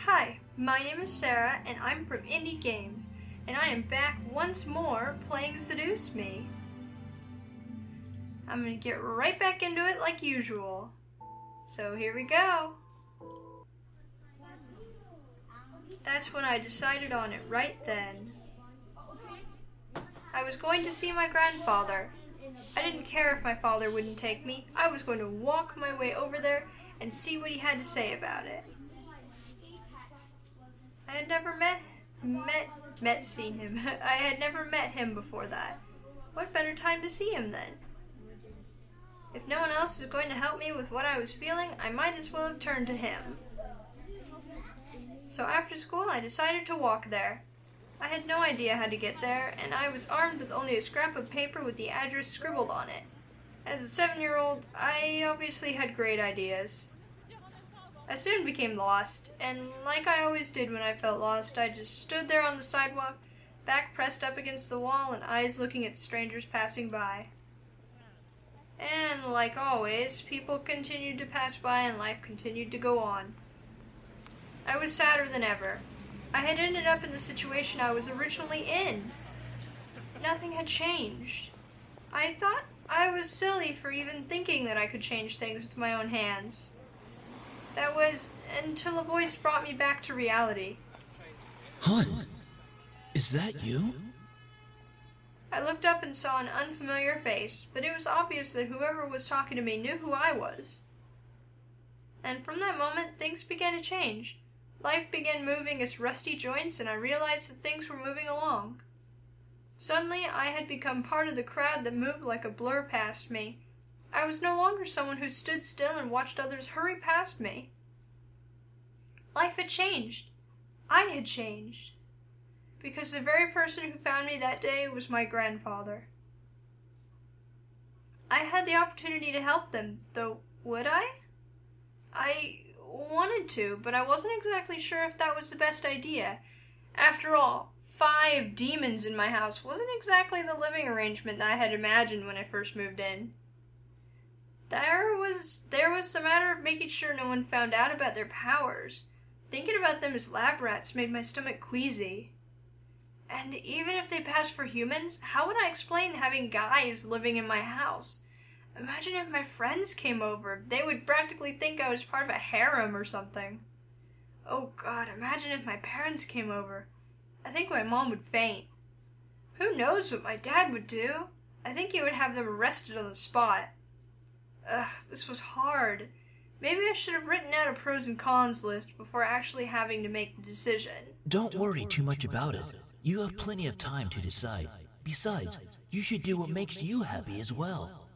Hi, my name is Sarah, and I'm from Indie Games, and I am back once more playing Seduce Me. I'm gonna get right back into it like usual. So here we go. That's when I decided on it right then. I was going to see my grandfather. I didn't care if my father wouldn't take me. I was going to walk my way over there and see what he had to say about it. I had never seen him. I had never met him before that. What better time to see him then? If no one else is going to help me with what I was feeling, I might as well have turned to him. So after school, I decided to walk there. I had no idea how to get there, and I was armed with only a scrap of paper with the address scribbled on it. As a 7-year-old, I obviously had great ideas. I soon became lost, and like I always did when I felt lost, I just stood there on the sidewalk, back pressed up against the wall and eyes looking at strangers passing by. And like always, people continued to pass by and life continued to go on. I was sadder than ever. I had ended up in the situation I was originally in. Nothing had changed. I thought I was silly for even thinking that I could change things with my own hands. That was until a voice brought me back to reality. Hun, is that you? I looked up and saw an unfamiliar face, but it was obvious that whoever was talking to me knew who I was. And from that moment, things began to change. Life began moving its rusty joints, and I realized that things were moving along. Suddenly, I had become part of the crowd that moved like a blur past me. I was no longer someone who stood still and watched others hurry past me. Life had changed. I had changed. Because the very person who found me that day was my grandfather. I had the opportunity to help them, though would I? I wanted to, but I wasn't exactly sure if that was the best idea. After all, 5 demons in my house wasn't exactly the living arrangement that I had imagined when I first moved in. There was the matter of making sure no one found out about their powers. Thinking about them as lab rats made my stomach queasy. And even if they passed for humans, how would I explain having guys living in my house? Imagine if my friends came over. They would practically think I was part of a harem or something. Oh God, imagine if my parents came over. I think my mom would faint. Who knows what my dad would do? I think he would have them arrested on the spot. This was hard. Maybe I should have written out a pros and cons list before actually having to make the decision. Don't worry too much about it. You have plenty of time to decide. Besides, you should do what makes you happy as well.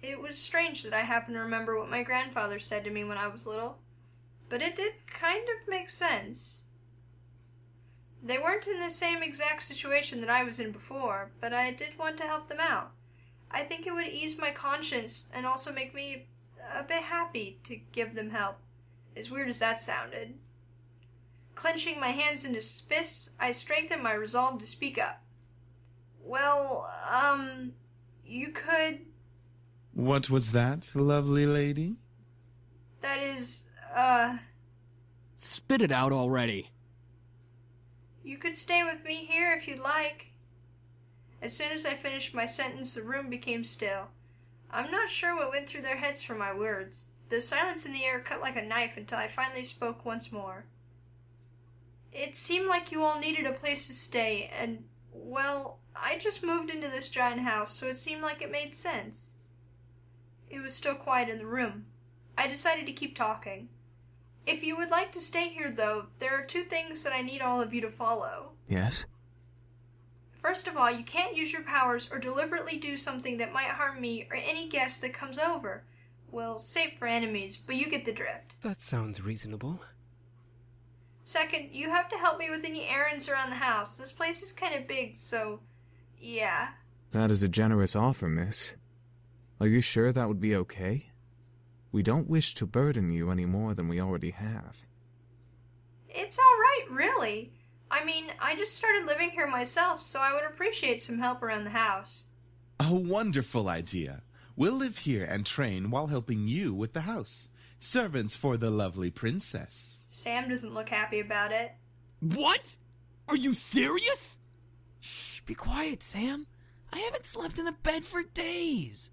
It was strange that I happened to remember what my grandfather said to me when I was little, but it did kind of make sense. They weren't in the same exact situation that I was in before, but I did want to help them out. I think it would ease my conscience and also make me a bit happy to give them help, as weird as that sounded. Clenching my hands into fists, I strengthened my resolve to speak up. Well, you could... What was that, lovely lady? That is, Spit it out already. You could stay with me here if you'd like. As soon as I finished my sentence, the room became still. I'm not sure what went through their heads for my words. The silence in the air cut like a knife until I finally spoke once more. It seemed like you all needed a place to stay, and, well, I just moved into this giant house, so it seemed like it made sense. It was still quiet in the room. I decided to keep talking. If you would like to stay here, though, there are 2 things that I need all of you to follow. Yes? First of all, you can't use your powers or deliberately do something that might harm me or any guest that comes over. Well, save for enemies, but you get the drift. That sounds reasonable. Second, you have to help me with any errands around the house. This place is kind of big, so... yeah. That is a generous offer, miss. Are you sure that would be okay? We don't wish to burden you any more than we already have. It's all right, really. I mean, I just started living here myself, so I would appreciate some help around the house. A wonderful idea. We'll live here and train while helping you with the house. Servants for the lovely princess. Sam doesn't look happy about it. What? Are you serious? Shh, be quiet, Sam. I haven't slept in a bed for days.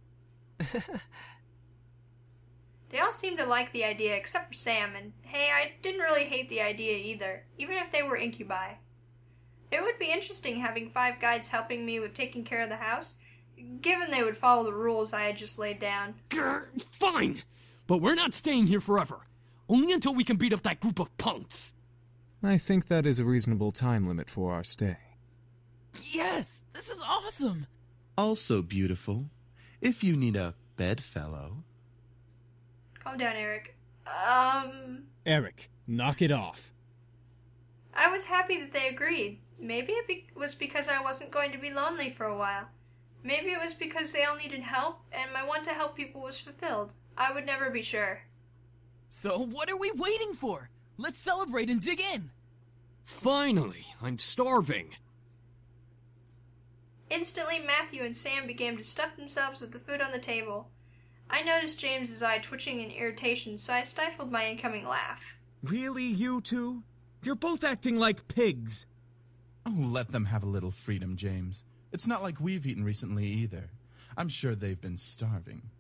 They all seem to like the idea except for Sam, and hey, I didn't really hate the idea either, even if they were incubi. It would be interesting having 5 guides helping me with taking care of the house, given they would follow the rules I had just laid down. Grr, fine, but we're not staying here forever. Only until we can beat up that group of punks. I think that is a reasonable time limit for our stay. Yes, this is awesome. Also beautiful, if you need a bedfellow. Calm down, Eric. Eric, knock it off. I was happy that they agreed. Maybe it was because I wasn't going to be lonely for a while. Maybe it was because they all needed help, and my want to help people was fulfilled. I would never be sure. So what are we waiting for? Let's celebrate and dig in. Finally, I'm starving. Instantly, Matthew and Sam began to stuff themselves with the food on the table. I noticed James's eye twitching in irritation, so I stifled my incoming laugh. Really, you two? You're both acting like pigs. Oh, let them have a little freedom, James. It's not like we've eaten recently either. I'm sure they've been starving.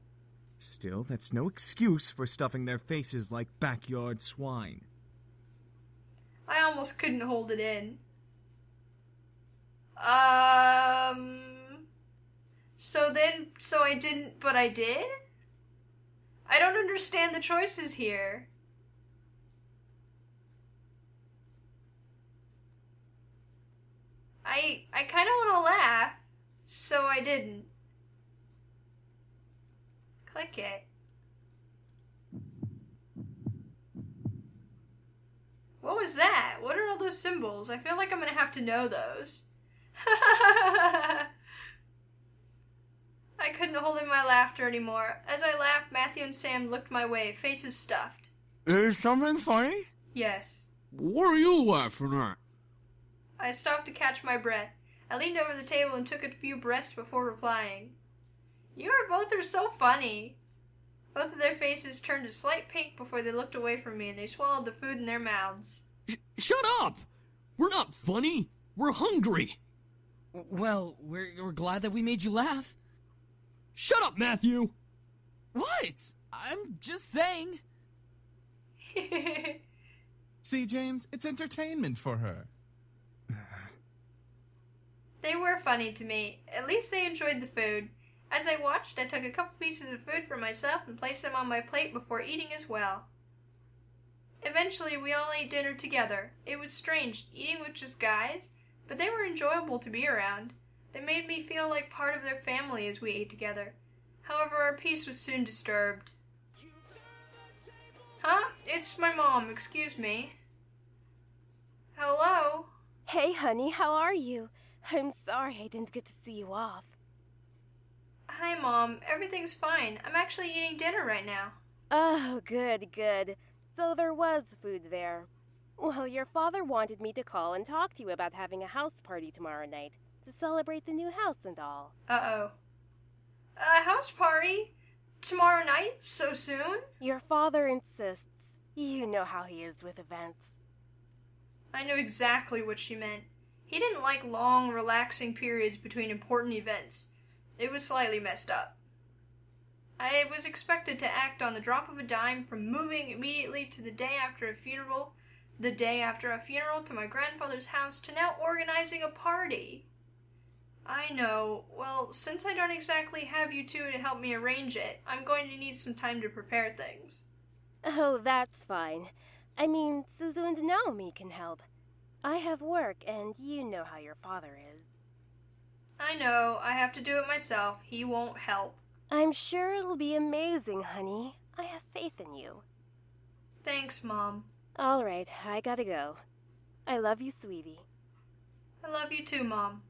Still, that's no excuse for stuffing their faces like backyard swine. I almost couldn't hold it in. So I didn't, but I did? I don't understand the choices here. I kind of want to laugh, so I didn't. Click it. What was that? What are all those symbols? I feel like I'm gonna have to know those. I couldn't hold in my laughter anymore. As I laughed, Matthew and Sam looked my way, faces stuffed. Is something funny? Yes. What are you laughing at? I stopped to catch my breath. I leaned over the table and took a few breaths before replying. You both are so funny. Both of their faces turned a slight pink before they looked away from me, and they swallowed the food in their mouths. Shut up! We're not funny. We're hungry. Well, we're glad that we made you laugh. Shut up, Matthew! What? I'm just saying. See, James, it's entertainment for her. They were funny to me. At least they enjoyed the food. As I watched, I took a couple pieces of food for myself and placed them on my plate before eating as well. Eventually, we all ate dinner together. It was strange, eating with just guys, but they were enjoyable to be around. They made me feel like part of their family as we ate together. However, our peace was soon disturbed. Huh? It's my mom. Excuse me. Hello? Hey, honey, how are you? I'm sorry I didn't get to see you off. Hi, Mom. Everything's fine. I'm actually eating dinner right now. Oh, good, good. So there was food there. Well, your father wanted me to call and talk to you about having a house party tomorrow night to celebrate the new house and all. Uh-oh. A house party? Tomorrow night? So soon? Your father insists. You know how he is with events. I knew exactly what she meant. He didn't like long, relaxing periods between important events. It was slightly messed up. I was expected to act on the drop of a dime, from moving immediately to the day after a funeral to my grandfather's house, to now organizing a party. I know. Well, since I don't exactly have you two to help me arrange it, I'm going to need some time to prepare things. Oh, that's fine. I mean, Suzu and Naomi can help. I have work, and you know how your father is. I know. I have to do it myself. He won't help. I'm sure it'll be amazing, honey. I have faith in you. Thanks, Mom. All right, I gotta go. I love you, sweetie. I love you too, Mom.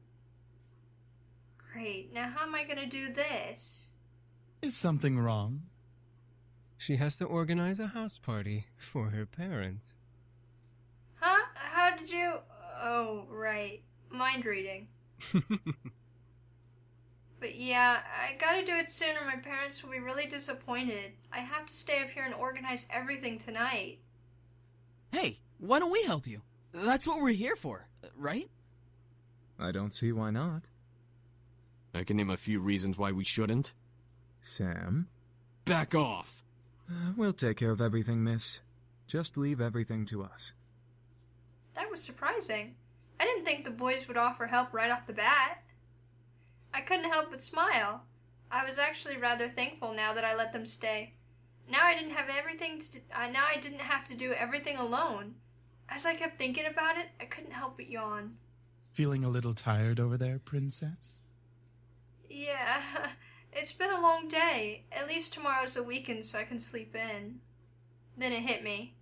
Great. Now how am I gonna do this? Is something wrong? She has to organize a house party for her parents. Huh? How did you... Oh, right. Mind reading. But yeah, I gotta do it soon or my parents will be really disappointed. I have to stay up here and organize everything tonight. Hey, why don't we help you? That's what we're here for, right? I don't see why not. I can name a few reasons why we shouldn't. Sam? Back off. We'll take care of everything, miss. Just leave everything to us. That was surprising. I didn't think the boys would offer help right off the bat. I couldn't help but smile. I was actually rather thankful now that I let them stay. Now I didn't have to do everything alone. As I kept thinking about it, I couldn't help but yawn. Feeling a little tired over there, princess? Yeah, it's been a long day. At least tomorrow's a weekend so I can sleep in. Then it hit me.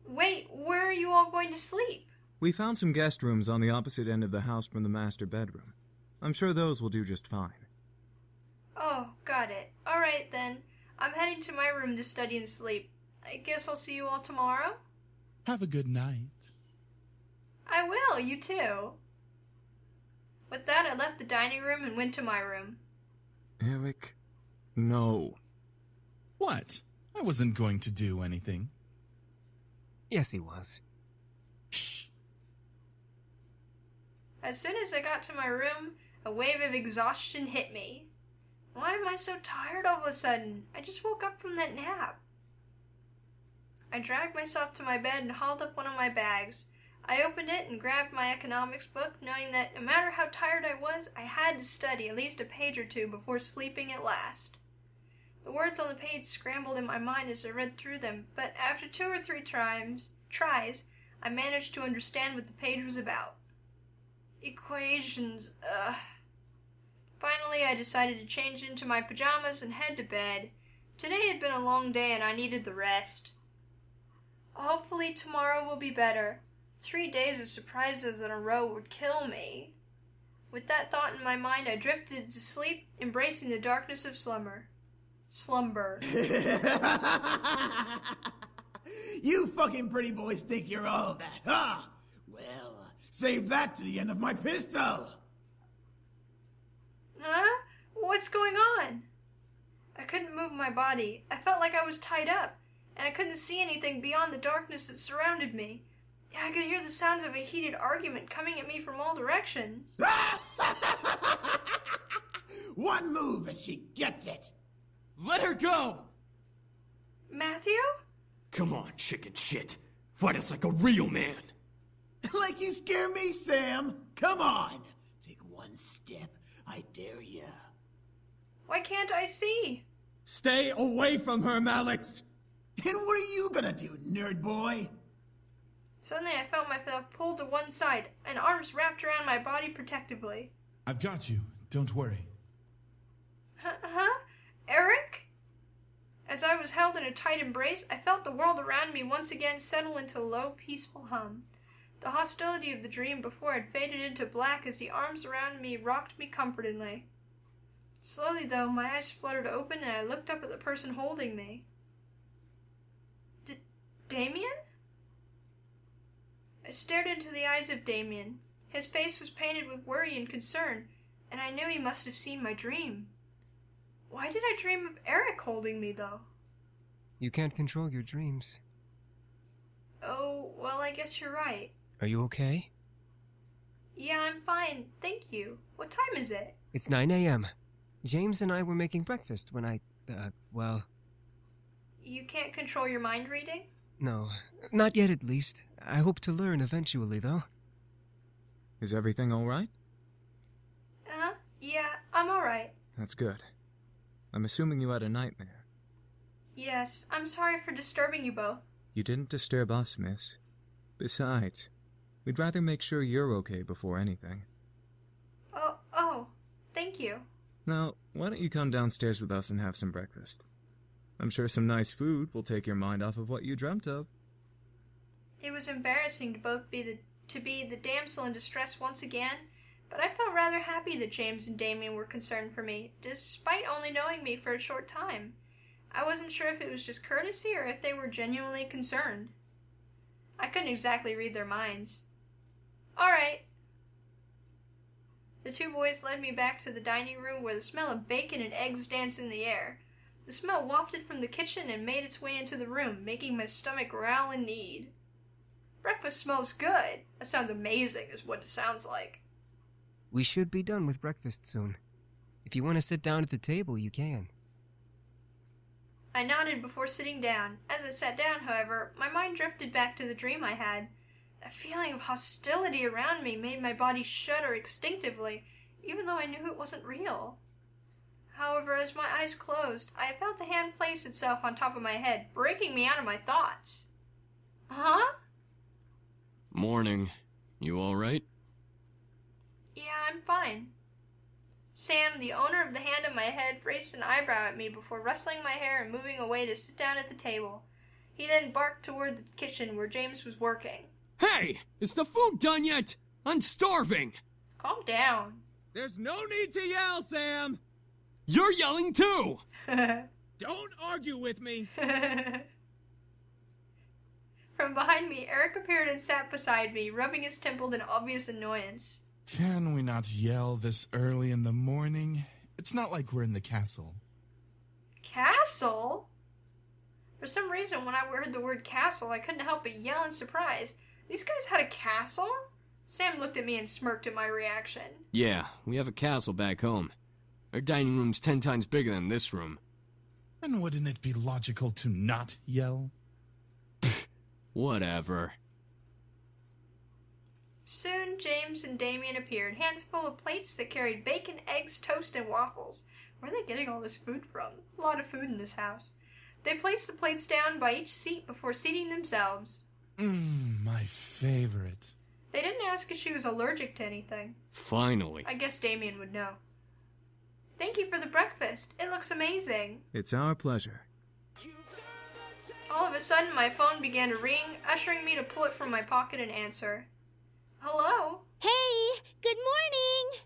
Wait, where are you all going to sleep? We found some guest rooms on the opposite end of the house from the master bedroom. I'm sure those will do just fine. Oh, got it. All right, then. I'm heading to my room to study and sleep. I guess I'll see you all tomorrow? Have a good night. I will, you too. With that, I left the dining room and went to my room. Eric, no. What? I wasn't going to do anything. Yes, he was. Shh. As soon as I got to my room, a wave of exhaustion hit me. Why am I so tired all of a sudden? I just woke up from that nap. I dragged myself to my bed and hauled up one of my bags. I opened it and grabbed my economics book, knowing that no matter how tired I was, I had to study at least a page or two before sleeping at last. The words on the page scrambled in my mind as I read through them, but after 2 or 3 tries, I managed to understand what the page was about. Equations, Finally, I decided to change into my pajamas and head to bed. Today had been a long day and I needed the rest. Hopefully tomorrow will be better. 3 days of surprises in a row would kill me. With that thought in my mind, I drifted to sleep, embracing the darkness of slumber. You fucking pretty boys think you're all that, huh? Well, save that to the end of my pistol. Huh? What's going on? I couldn't move my body. I felt like I was tied up, and I couldn't see anything beyond the darkness that surrounded me. I could hear the sounds of a heated argument coming at me from all directions. One move and she gets it. Let her go! Matthew? Come on, chicken shit. Fight us like a real man. Like you scare me, Sam. Come on. Take one step. I dare ya. Why can't I see? Stay away from her, Malix. And what are you gonna do, nerd boy? Suddenly I felt myself pulled to one side, and arms wrapped around my body protectively. I've got you. Don't worry. Huh? Eric? As I was held in a tight embrace, I felt the world around me once again settle into a low, peaceful hum. The hostility of the dream before had faded into black as the arms around me rocked me comfortingly. Slowly, though, my eyes fluttered open and I looked up at the person holding me. Damien? I stared into the eyes of Damien. His face was painted with worry and concern, and I knew he must have seen my dream. Why did I dream of Eric holding me, though? You can't control your dreams. Oh, well, I guess you're right. Are you okay? Yeah, I'm fine, thank you. What time is it? It's 9 a.m. James and I were making breakfast when well... You can't control your mind reading? No, not yet at least. I hope to learn eventually, though. Is everything all right? Yeah, I'm all right. That's good. I'm assuming you had a nightmare. Yes, I'm sorry for disturbing you both. You didn't disturb us, miss. Besides, we'd rather make sure you're okay before anything. Oh, thank you. Now, why don't you come downstairs with us and have some breakfast? I'm sure some nice food will take your mind off of what you dreamt of. It was embarrassing to be the damsel in distress once again, but I felt rather happy that James and Damien were concerned for me, despite only knowing me for a short time. I wasn't sure if it was just courtesy or if they were genuinely concerned. I couldn't exactly read their minds. All right. The two boys led me back to the dining room where the smell of bacon and eggs danced in the air. The smell wafted from the kitchen and made its way into the room, making my stomach growl in need. Breakfast smells good. That sounds amazing, is what it sounds like. We should be done with breakfast soon. If you want to sit down at the table, you can. I nodded before sitting down. As I sat down, however, my mind drifted back to the dream I had. That feeling of hostility around me made my body shudder instinctively, even though I knew it wasn't real. However, as my eyes closed, I felt a hand place itself on top of my head, breaking me out of my thoughts. Huh? Morning. You alright? Yeah, I'm fine. Sam, the owner of the hand on my head, raised an eyebrow at me before rustling my hair and moving away to sit down at the table. He then barked toward the kitchen where James was working. Hey! Is the food done yet? I'm starving! Calm down. There's no need to yell, Sam! You're yelling too! Don't argue with me! From behind me, Eric appeared and sat beside me, rubbing his temple in obvious annoyance. Can we not yell this early in the morning? It's not like we're in the castle. Castle? For some reason, when I heard the word castle, I couldn't help but yell in surprise. These guys had a castle? Sam looked at me and smirked at my reaction. Yeah, we have a castle back home. Our dining room's 10 times bigger than this room. Then wouldn't it be logical to not yell? Whatever. Soon, James and Damien appeared, hands full of plates that carried bacon, eggs, toast, and waffles. Where are they getting all this food from? A lot of food in this house. They placed the plates down by each seat before seating themselves. My favorite. They didn't ask if she was allergic to anything. Finally. I guess Damien would know. Thank you for the breakfast. It looks amazing. It's our pleasure. All of a sudden, my phone began to ring, ushering me to pull it from my pocket and answer. Hello? Hey, good morning.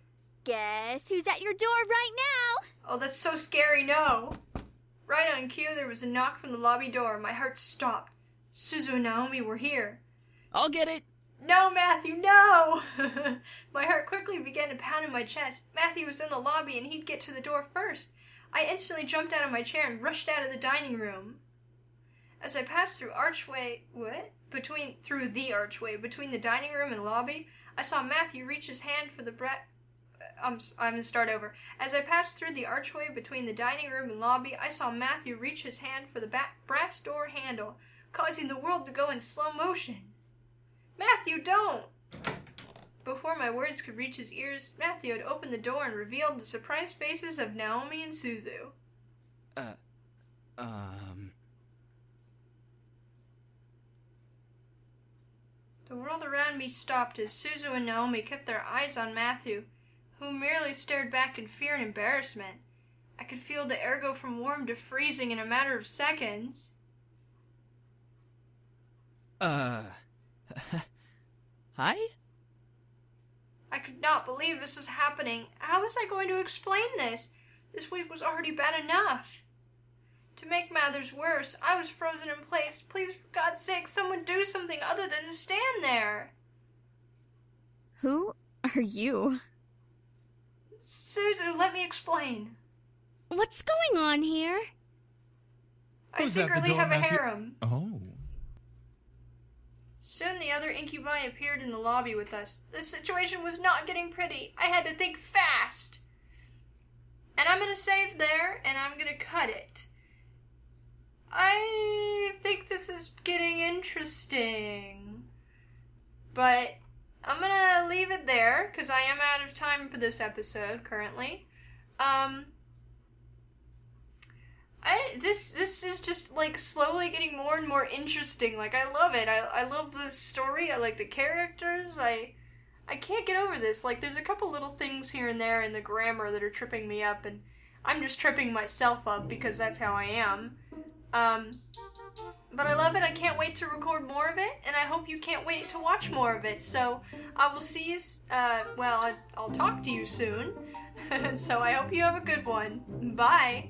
Guess who's at your door right now? Oh, that's so scary, no. Right on cue, there was a knock from the lobby door. My heart stopped. Suzu and Naomi were here. I'll get it. No, Matthew, no! My heart quickly began to pound in my chest. Matthew was in the lobby and he'd get to the door first. I instantly jumped out of my chair and rushed out of the dining room. As I passed through the archway between the dining room and lobby, I saw Matthew reach his hand for the I'm gonna start over. As I passed through the archway between the dining room and lobby, I saw Matthew reach his hand for the brass door handle, causing the world to go in slow motion. Matthew, don't! Before my words could reach his ears, Matthew had opened the door and revealed the surprised faces of Naomi and Suzu. The world around me stopped as Suzu and Naomi kept their eyes on Matthew, who merely stared back in fear and embarrassment. I could feel the air go from warm to freezing in a matter of seconds. Hi? I could not believe this was happening. How was I going to explain this? This week was already bad enough. To make matters worse, I was frozen in place. Please, for God's sake, someone do something other than to stand there. Who are you? Suzu, let me explain. What's going on here? I secretly have a harem. Oh. Soon the other incubi appeared in the lobby with us. The situation was not getting pretty. I had to think fast. And I'm going to save there, and I'm going to cut it. I think this is getting interesting. But I'm going to leave it there, because I am out of time for this episode currently. This is just, like, slowly getting more and more interesting. Like, I love it. I love this story. I like the characters. I can't get over this. Like, there's a couple little things here and there in the grammar that are tripping me up, and I'm just tripping myself up because that's how I am. But I love it. I can't wait to record more of it, and I hope you can't wait to watch more of it. So, I will see you, I'll talk to you soon. So I hope you have a good one. Bye!